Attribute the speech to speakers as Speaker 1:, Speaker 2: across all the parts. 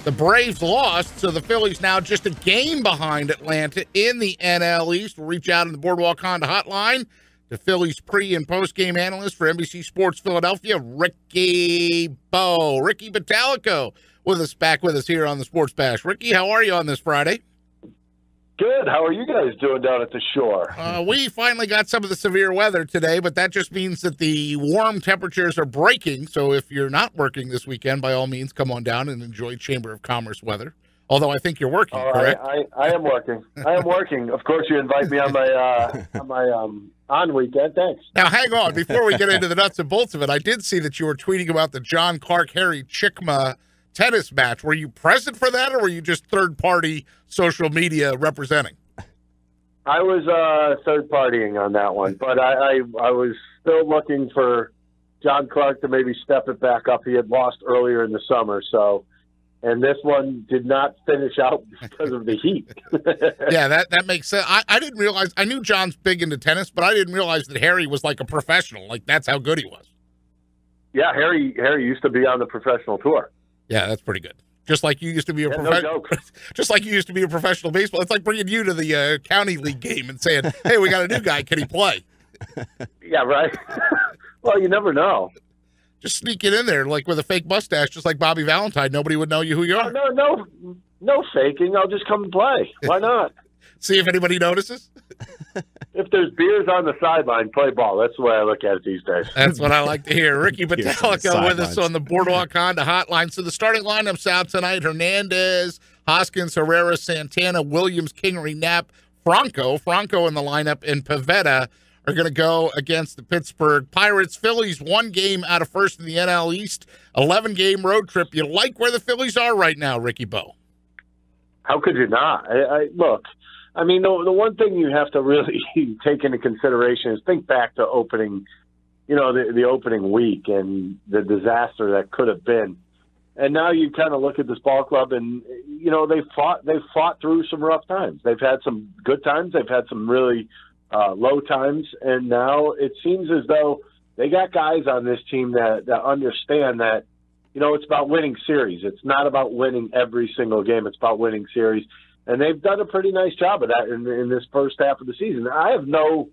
Speaker 1: The Braves lost, so the Phillies now just a game behind Atlanta in the NL East. We'll reach out in the Boardwalk Honda hotline to Phillies pre- and post-game analyst for NBC Sports Philadelphia, Ricky Bottalico, back with us here on the Sports Bash. Ricky, how are you on this Friday?
Speaker 2: Good. How are you guys doing down at the shore?
Speaker 1: We finally got some of the severe weather today, but that just means that the warm temperatures are breaking. So if you're not working this weekend, by all means, come on down and enjoy Chamber of Commerce weather. Although I think you're working, correct?
Speaker 2: I am working. I am working. Of course, you invite me on my on weekend. Thanks.
Speaker 1: Now, hang on. Before we get into the nuts and bolts of it, I did see that you were tweeting about the John Clark-Harry Chickma tennis match. Were you present for that, or were you just third-party social media representing?
Speaker 2: I was third-partying on that one, but I was still looking for John Clark to maybe step it back up. He had lost earlier in the summer, and this one did not finish out because of the heat.
Speaker 1: Yeah, that makes sense. I didn't realize. I knew John's big into tennis, but I didn't realize that Harry was like a professional. Like, that's how good he was.
Speaker 2: Yeah, Harry used to be on the professional tour.
Speaker 1: Yeah, that's pretty good. Just like you used to be just like you used to be a professional baseball. It's like bringing you to the county league game and saying, "Hey, we got a new guy. Can he play?"
Speaker 2: Yeah, right. Well, you never know.
Speaker 1: Just sneak it in there, like with a fake mustache, just like Bobby Valentine. Nobody would know who you are.
Speaker 2: No faking. I'll just come and play. Why not?
Speaker 1: See if anybody notices.
Speaker 2: If there's beers on the sideline, play ball. That's the way I look at it these days.
Speaker 1: That's what I like to hear. Ricky Bottalico with us on the Boardwalk Honda hotline. So the starting lineup's out tonight. Hernandez, Hoskins, Herrera, Santana, Williams, Kingery, Knapp, Franco in the lineup, and Pivetta are going to go against the Pittsburgh Pirates. Phillies 1 game out of first in the NL East, 11-game road trip. You like where the Phillies are right now, Ricky Bo?
Speaker 2: How could you not? Look, I mean, the one thing you have to really take into consideration is think back to opening, the opening week and the disaster that could have been. And now you kind of look at this ball club and, they've fought through some rough times. They've had some good times. They've had some really low times. And now it seems as though they got guys on this team that understand that, it's about winning series. It's not about winning every single game. It's about winning series. And they've done a pretty nice job of that in this first half of the season. I have no,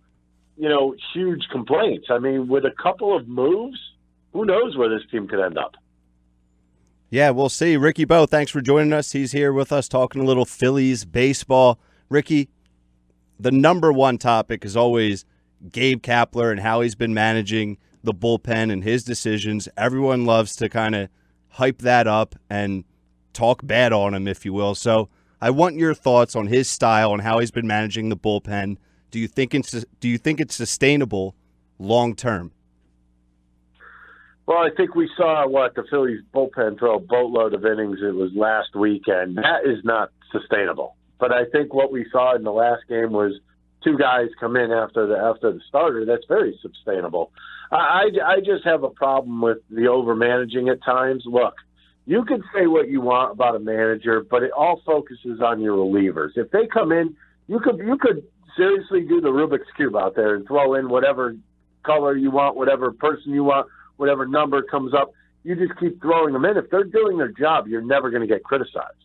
Speaker 2: huge complaints. I mean, with a couple of moves, who knows where this team could end up?
Speaker 3: Yeah, we'll see. Ricky Bo, thanks for joining us. He's here with us talking a little Phillies baseball. Ricky, the number one topic is always Gabe Kapler and how he's been managing the bullpen and his decisions. Everyone loves to kind of hype that up and talk bad on him, if you will. So I want your thoughts on his style and how he's been managing the bullpen. Do you think it's sustainable long term?
Speaker 2: Well, I think we saw the Phillies bullpen throw a boatload of innings. It was last weekend. That is not sustainable. But I think what we saw in the last game was 2 guys come in after the starter. That's very sustainable. I just have a problem with the over-managing at times. Look, you could say what you want about a manager, but it all focuses on your relievers. If they come in, you could seriously do the Rubik's Cube out there and throw in whatever color you want, whatever person you want, whatever number comes up. You just keep throwing them in. If they're doing their job, you're never going to get criticized.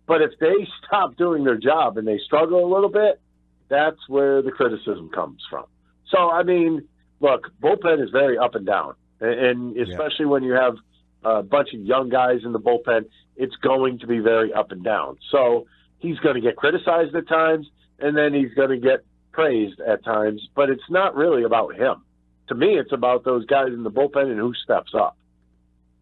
Speaker 2: But if they stop doing their job and they struggle a little bit, that's where the criticism comes from. So, I mean, look, bullpen is very up and down. And especially when you have a bunch of young guys in the bullpen, it's going to be very up and down. So he's going to get criticized at times, and then he's going to get praised at times. But it's not really about him. To me, it's about those guys in the bullpen and who steps up.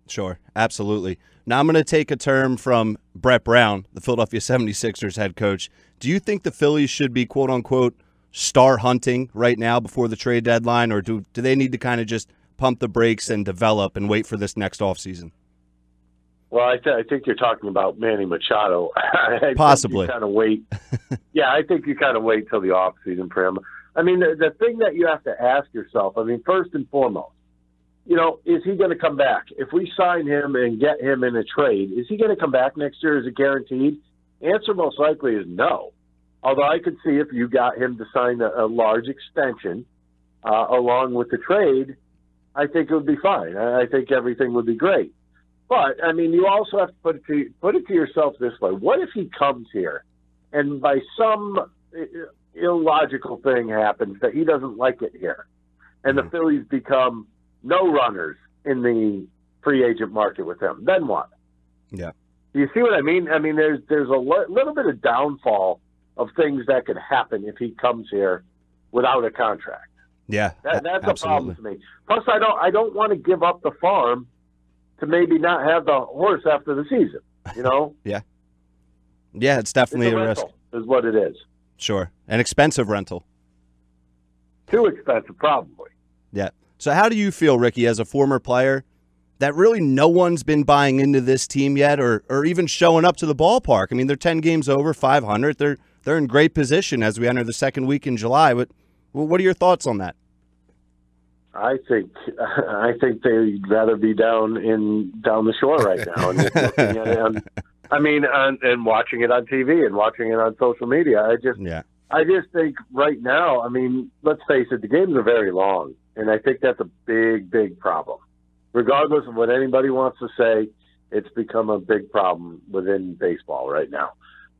Speaker 3: Sure, absolutely. Now I'm going to take a term from Brett Brown, the Philadelphia 76ers head coach. Do you think the Phillies should be, quote-unquote, star hunting right now before the trade deadline, or do they need to kind of just pump the brakes and develop and wait for this next offseason?
Speaker 2: Well, I think you're talking about Manny Machado.
Speaker 3: Possibly.
Speaker 2: Kind of wait. Yeah, I think you kind of wait till the offseason for him. I mean, the thing that you have to ask yourself, I mean, first and foremost, is he going to come back? If we sign him and get him in a trade, is he going to come back next year? Is it guaranteed? Answer most likely is no. Although I could see if you got him to sign a large extension along with the trade, I think it would be fine. I think everything would be great. But, I mean, you also have to put it to yourself this way. What if he comes here and by some illogical thing happens that he doesn't like it here, and the Phillies become no runners in the free agent market with him? Then what?
Speaker 3: Yeah.
Speaker 2: Do you see what I mean? I mean, there's a little bit of downfall of things that could happen if he comes here without a contract.
Speaker 3: Yeah,
Speaker 2: that's
Speaker 3: absolutely.
Speaker 2: a problem to me. Plus, I don't want to give up the farm to maybe not have the horse after the season, you know?
Speaker 3: Yeah, it's definitely a risk.
Speaker 2: Is what it is.
Speaker 3: Sure. An expensive rental.
Speaker 2: Too expensive, probably.
Speaker 3: Yeah. So how do you feel, Ricky, as a former player, that really no one's been buying into this team yet or even showing up to the ballpark? I mean, they're 10 games over, 500. They're in great position as we enter the second week in July. But what are your thoughts on that?
Speaker 2: I think they'd rather be down the shore right now and looking at it and watching it on TV and watching it on social media. I just think right now, I mean, let's face it, the games are very long, and I think that's a big, big problem. Regardless of what anybody wants to say, it's become a big problem within baseball right now.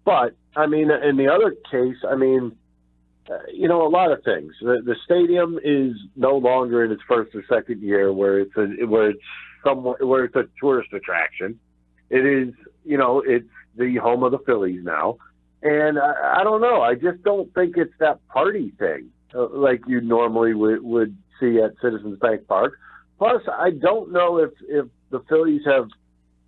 Speaker 2: But I mean, in the other case, I mean, a lot of things. The stadium is no longer in its first or second year where it's a tourist attraction. It is, it's the home of the Phillies now. And I don't know. I just don't think it's that party thing like you normally would see at Citizens Bank Park. Plus, I don't know if the Phillies have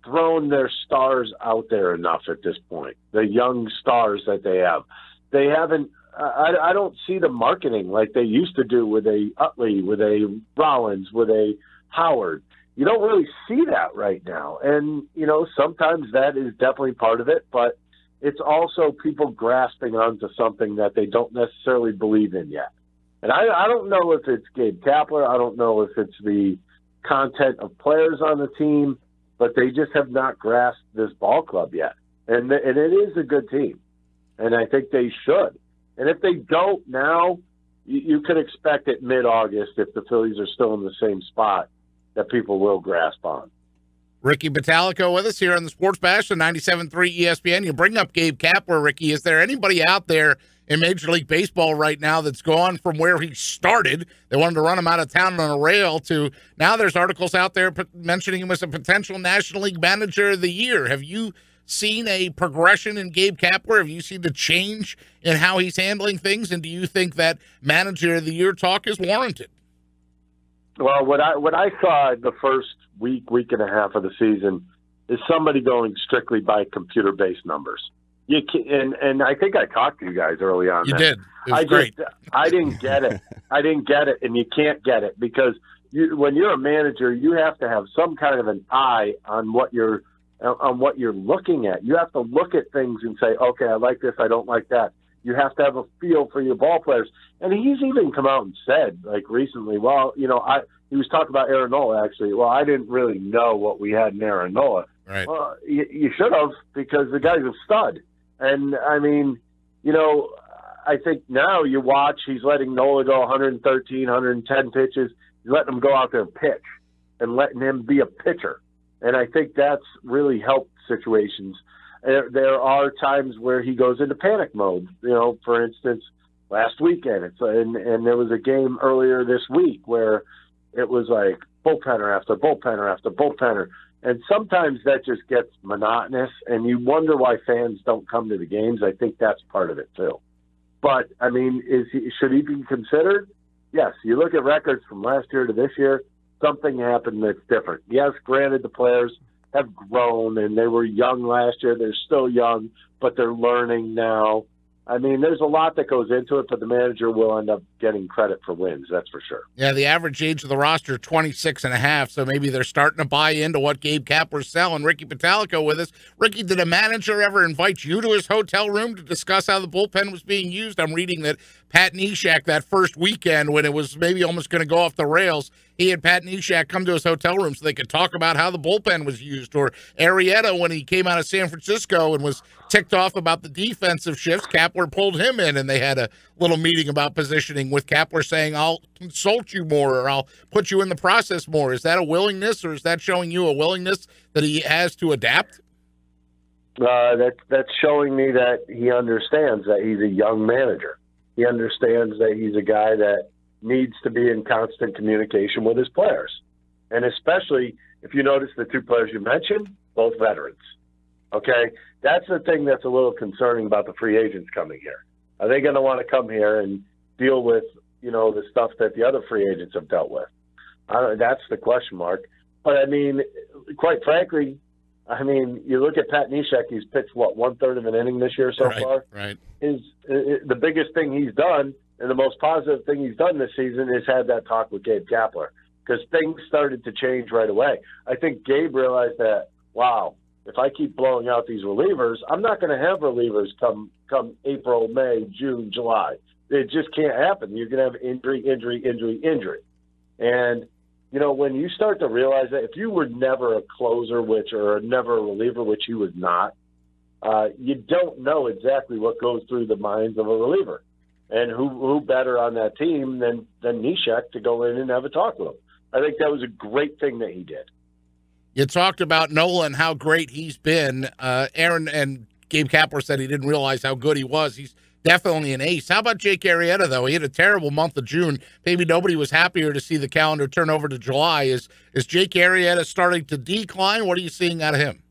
Speaker 2: thrown their stars out there enough at this point, the young stars that they have. They haven't. I don't see the marketing like they used to do with a Utley, with a Rollins, with a Howard. You don't really see that right now. And, sometimes that is definitely part of it, but it's also people grasping onto something that they don't necessarily believe in yet. And I don't know if it's Gabe Kapler. I don't know if it's the content of players on the team, but they just have not grasped this ball club yet. And it is a good team, and I think they should. And if they don't now, you could expect it mid-August, if the Phillies are still in the same spot, that people will grasp on.
Speaker 1: Ricky Bottalico with us here on the Sports Bash on 97.3 ESPN. You bring up Gabe Kapler, Ricky. Is there anybody out there in Major League Baseball right now that's gone from where he started? They wanted to run him out of town on a rail to now there's articles out there mentioning him as a potential National League Manager of the Year. Have you seen a progression in Gabe Kapler? Have you seen the change in how he's handling things? And do you think that Manager of the Year talk is warranted?
Speaker 2: Well, what I saw in the first week and a half of the season is somebody going strictly by computer-based numbers. You can, and I think I talked to you guys early on.
Speaker 1: You did. It was great.
Speaker 2: I didn't get it. I didn't get it, and you can't get it because when you're a manager, you have to have some kind of an eye on what you're looking at. You have to look at things and say, okay, I like this, I don't like that. You have to have a feel for your ball players. And he's even come out and said, like recently, well, he was talking about Aaron Nola, actually. Well, I didn't really know what we had in Aaron Nola.
Speaker 1: Right.
Speaker 2: Well, you should have, because the guy's a stud. And, I mean, I think now you watch, he's letting Nola go 113, 110 pitches. He's letting him go out there and pitch and letting him be a pitcher. And I think that's really helped situations. There are times where he goes into panic mode. For instance, last weekend, and there was a game earlier this week where it was like bullpenner after bullpenner after bullpenner. And sometimes that just gets monotonous, and you wonder why fans don't come to the games. I think that's part of it, too. But, I mean, should he be considered? Yes. You look at records from last year to this year, something happened that's different. Yes, granted, the players have grown, and they were young last year. They're still young, but they're learning now. I mean, there's a lot that goes into it, but the manager will end up getting credit for wins, that's for sure.
Speaker 1: Yeah, the average age of the roster, 26 and a half, so maybe they're starting to buy into what Gabe Kapler's selling. Ricky Bottalico with us. Ricky, did a manager ever invite you to his hotel room to discuss how the bullpen was being used? I'm reading that Pat Neshek, that first weekend when it was maybe almost going to go off the rails, he had Pat Neshek come to his hotel room so they could talk about how the bullpen was used. Or Arrieta, when he came out of San Francisco and was ticked off about the defensive shifts, Kapler pulled him in, and they had a little meeting about positioning with Kapler saying, I'll consult you more, or I'll put you in the process more. Is that a willingness, or is that showing you a willingness that he has to adapt?
Speaker 2: That's showing me that he understands that he's a young manager. He understands that he's a guy that needs to be in constant communication with his players. And especially if you notice the two players you mentioned, both veterans. Okay? That's the thing that's a little concerning about the free agents coming here. Are they going to want to come here and deal with, the stuff that the other free agents have dealt with? That's the question mark. But, quite frankly, you look at Pat Neshek, he's pitched, 1/3 of an inning this year so far?
Speaker 1: Right.
Speaker 2: The biggest thing he's done, and the most positive thing he's done this season, is had that talk with Gabe Kapler, because things started to change right away. I think Gabe realized that, wow, if I keep blowing out these relievers, I'm not going to have relievers come April, May, June, July. It just can't happen. You're going to have injury. And when you start to realize that if you were never a closer, or never a reliever, which he was not, you don't know exactly what goes through the minds of a reliever. And who better on that team than Neshek to go in and have a talk with him? I think that was a great thing that he did.
Speaker 1: You talked about Nola and how great he's been. Aaron and Gabe Kapler said he didn't realize how good he was. He's definitely an ace. How about Jake Arrieta, though? He had a terrible month of June. Maybe nobody was happier to see the calendar turn over to July. Is Jake Arrieta starting to decline? What are you seeing out of him?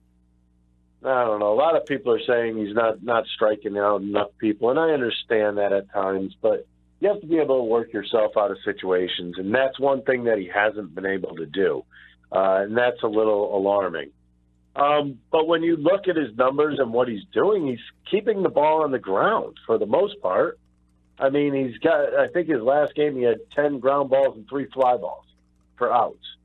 Speaker 2: I don't know. A lot of people are saying he's not striking out enough people, and I understand that at times, but you have to be able to work yourself out of situations, and that's one thing that he hasn't been able to do, and that's a little alarming. But when you look at his numbers and what he's doing, he's keeping the ball on the ground for the most part. I think his last game he had 10 ground balls and 3 fly balls for outs.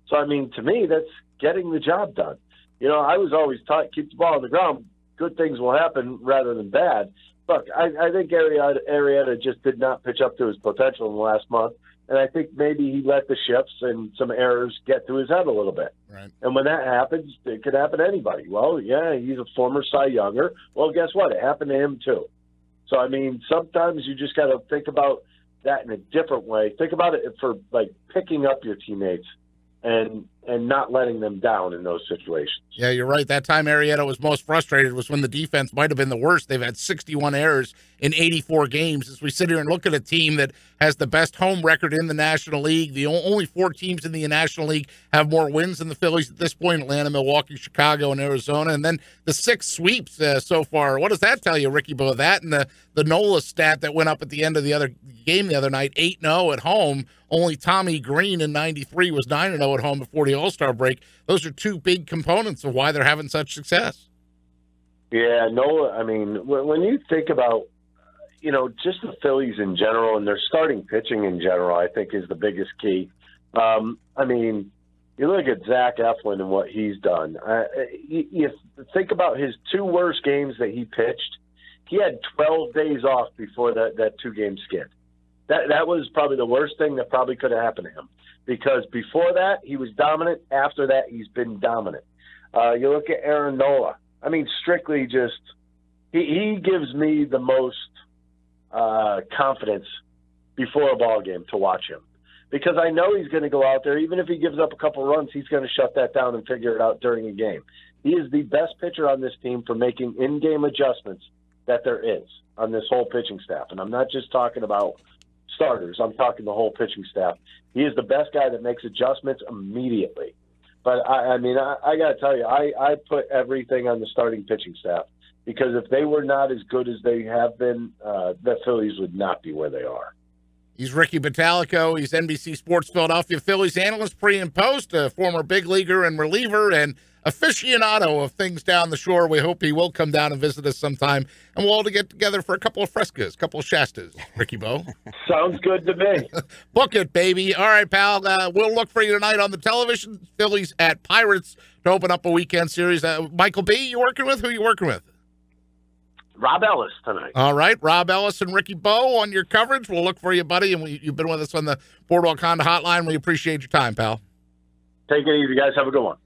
Speaker 2: So, to me, that's getting the job done. I was always taught, keep the ball on the ground, good things will happen rather than bad. Look, I think Arrieta just did not pitch up to his potential in the last month, and I think maybe he let the shifts and some errors get to his head a little bit.
Speaker 1: Right.
Speaker 2: And when that happens, it could happen to anybody. Well, yeah, he's a former Cy Younger. Well, guess what? It happened to him too. So, sometimes you just got to think about that in a different way. Think about it for, picking up your teammates and not letting them down in those situations.
Speaker 1: Yeah, you're right. That time Arrieta was most frustrated was when the defense might have been the worst. They've had 61 errors in 84 games. As we sit here and look at a team that has the best home record in the National League, the only 4 teams in the National League have more wins than the Phillies at this point: Atlanta, Milwaukee, Chicago, and Arizona. And then the 6 sweeps so far. What does that tell you, Ricky Bo? That and the Nola stat that went up at the end of the other game the other night, 8-0 at home. Only Tommy Green in 93 was 9-0 at home before the All-Star break. Those are 2 big components of why they're having such success.
Speaker 2: Yeah, Nola, when you think about, just the Phillies in general and their starting pitching in general, I think is the biggest key. You look at Zach Eflin and what he's done. You think about his 2 worst games that he pitched. He had 12 days off before that 2-game skid. That was probably the worst thing that probably could have happened to him, because before that he was dominant. After that he's been dominant. You look at Aaron Nola. Strictly just he gives me the most confidence before a ball game to watch him, because I know he's going to go out there. Even if he gives up a couple runs, he's going to shut that down and figure it out during a game. He is the best pitcher on this team for making in-game adjustments that there is on this whole pitching staff. And I'm not just talking about starters. I'm talking the whole pitching staff. He is the best guy that makes adjustments immediately. But, I got to tell you, I put everything on the starting pitching staff, because if they were not as good as they have been, the Phillies would not be where they are.
Speaker 1: He's Ricky Bottalico. He's NBC Sports Philadelphia Phillies analyst, pre and post, a former big leaguer and reliever, and aficionado of things down the shore. We hope he will come down and visit us sometime, and we'll all get together for a couple of frescas, a couple of Shastas. Ricky Bo.
Speaker 2: Sounds good to me.
Speaker 1: Book it, baby. All right, pal. We'll look for you tonight on the television. Phillies at Pirates to open up a weekend series. Michael B., you working with? Who you working with?
Speaker 2: Rob Ellis tonight.
Speaker 1: All right, Rob Ellis and Ricky Bowe on your coverage. We'll look for you, buddy, and you've been with us on the Boardwalk Honda Hotline. We appreciate your time, pal.
Speaker 2: Take it easy, guys. Have a good one.